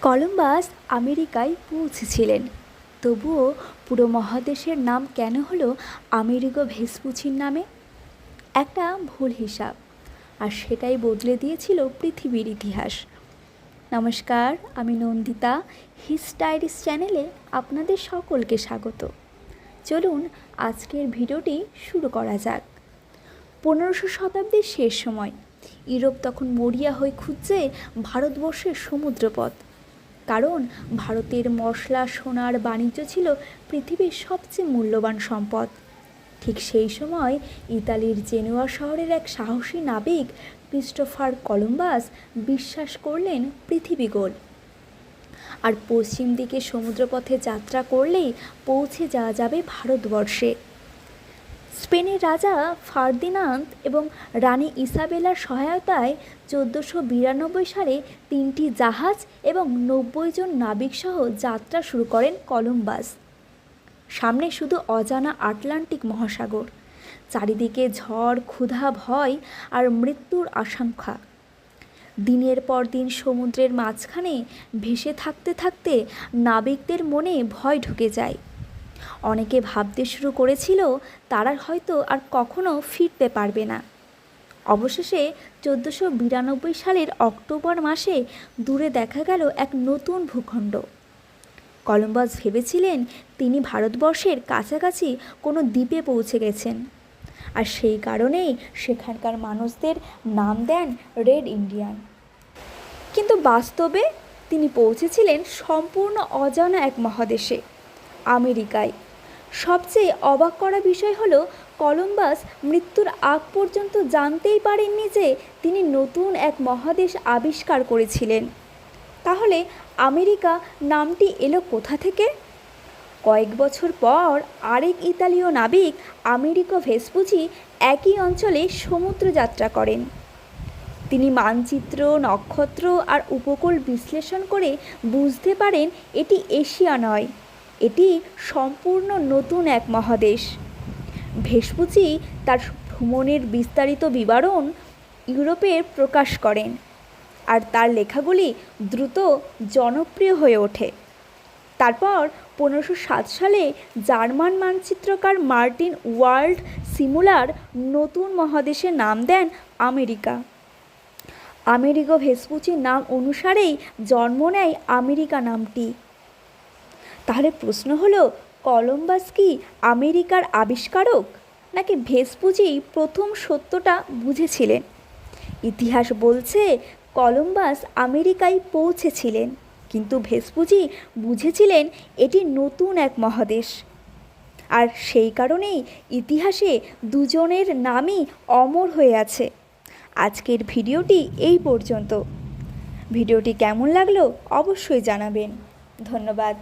Columbus আমেরিকায় পৌঁছেছিলেন, তবুও পুরো মহাদেশের নাম কেন হলো আমেরিগো ভেসপুচির নামে? একটা ভুল হিসাব, আর সেটাই বদলে দিয়েছিল পৃথিবীর ইতিহাস। নমস্কার, আমি নন্দিতা। হিস ডায়েরিস চ্যানেলে আপনাদের সকলকে স্বাগত। চলুন আজকের ভিডিওটি শুরু করা যাক। 1500 শতাব্দীর শেষ সময় ইউরোপ তখন মরিয়া হয়ে খুঁজছে ভারতবর্ষের সমুদ্রপথ। কারণ ভারতের মশলা, সোনার বাণিজ্য ছিল পৃথিবীর সবচেয়ে মূল্যবান সম্পদ। ঠিক সেই সময় ইতালির জেনুয়া শহরের এক সাহসী নাবিক ক্রিস্টোফার কলম্বাস বিশ্বাস করলেন পৃথিবী গোল, আর পশ্চিম দিকে সমুদ্রপথে যাত্রা করলেই পৌঁছে যাওয়া যাবে ভারতবর্ষে। স্পেনের রাজা ফার্দিনান্দ এবং রানী ইসাবেলার সহায়তায় 1492 সালে 3টি জাহাজ এবং 90 জন নাবিকসহ যাত্রা শুরু করেন কলম্বাস। সামনে শুধু অজানা আটলান্টিক মহাসাগর, চারিদিকে ঝড়, ক্ষুধা, ভয় আর মৃত্যুর আশঙ্কা। দিনের পর দিন সমুদ্রের মাঝখানে ভেসে থাকতে থাকতে নাবিকদের মনে ভয় ঢুকে যায়। অনেকে ভাবতে শুরু করেছিল তারা হয়তো আর কখনো ফিরতে পারবে না। অবশেষে 1492 সালের অক্টোবর মাসে দূরে দেখা গেল এক নতুন ভূখণ্ড। কলম্বাস ভেবেছিলেন তিনি ভারতবর্ষের কাছাকাছি কোনো দ্বীপে পৌঁছে গেছেন, আর সেই কারণেই সেখানকার মানুষদের নাম দেন রেড ইন্ডিয়ান। কিন্তু বাস্তবে তিনি পৌঁছেছিলেন সম্পূর্ণ অজানা এক মহাদেশে, আমেরিকায়। সবচেয়ে অবাক করা বিষয় হলো কলম্বাস মৃত্যুর আগ পর্যন্ত জানতেই পারেননি যে তিনি নতুন এক মহাদেশ আবিষ্কার করেছিলেন। তাহলে আমেরিকা নামটি এলো কোথা থেকে? কয়েক বছর পর আরেক ইতালীয় নাবিক আমেরিগো ভেসপুচি একই অঞ্চলে সমুদ্র যাত্রা করেন। তিনি মানচিত্র, নক্ষত্র আর উপকূল বিশ্লেষণ করে বুঝতে পারেন এটি এশিয়া নয়, এটি সম্পূর্ণ নতুন এক মহাদেশ। ভেসপুচি তার ভ্রমণের বিস্তারিত বিবরণ ইউরোপে প্রকাশ করেন, আর তার লেখাগুলি দ্রুত জনপ্রিয় হয়ে ওঠে। তারপর 1507 সালে জার্মান মানচিত্রকার মার্টিন ওয়াল্ড সিমুলার নতুন মহাদেশের নাম দেন আমেরিকা। আমেরিগো ভেসপুচির নাম অনুসারেই জন্ম নেয় আমেরিকা নামটি। তাহলে প্রশ্ন হলো, কলম্বাস কি আমেরিকার আবিষ্কারক, নাকি ভেসপুচি প্রথম সত্যটা বুঝেছিলেন? ইতিহাস বলছে কলম্বাস আমেরিকায় পৌঁছেছিলেন, কিন্তু ভেসপুচি বুঝেছিলেন এটি নতুন এক মহাদেশ। আর সেই কারণেই ইতিহাসে দুজনের নামই অমর হয়ে আছে। আজকের ভিডিওটি এই পর্যন্ত। ভিডিওটি কেমন লাগলো অবশ্যই জানাবেন। ধন্যবাদ।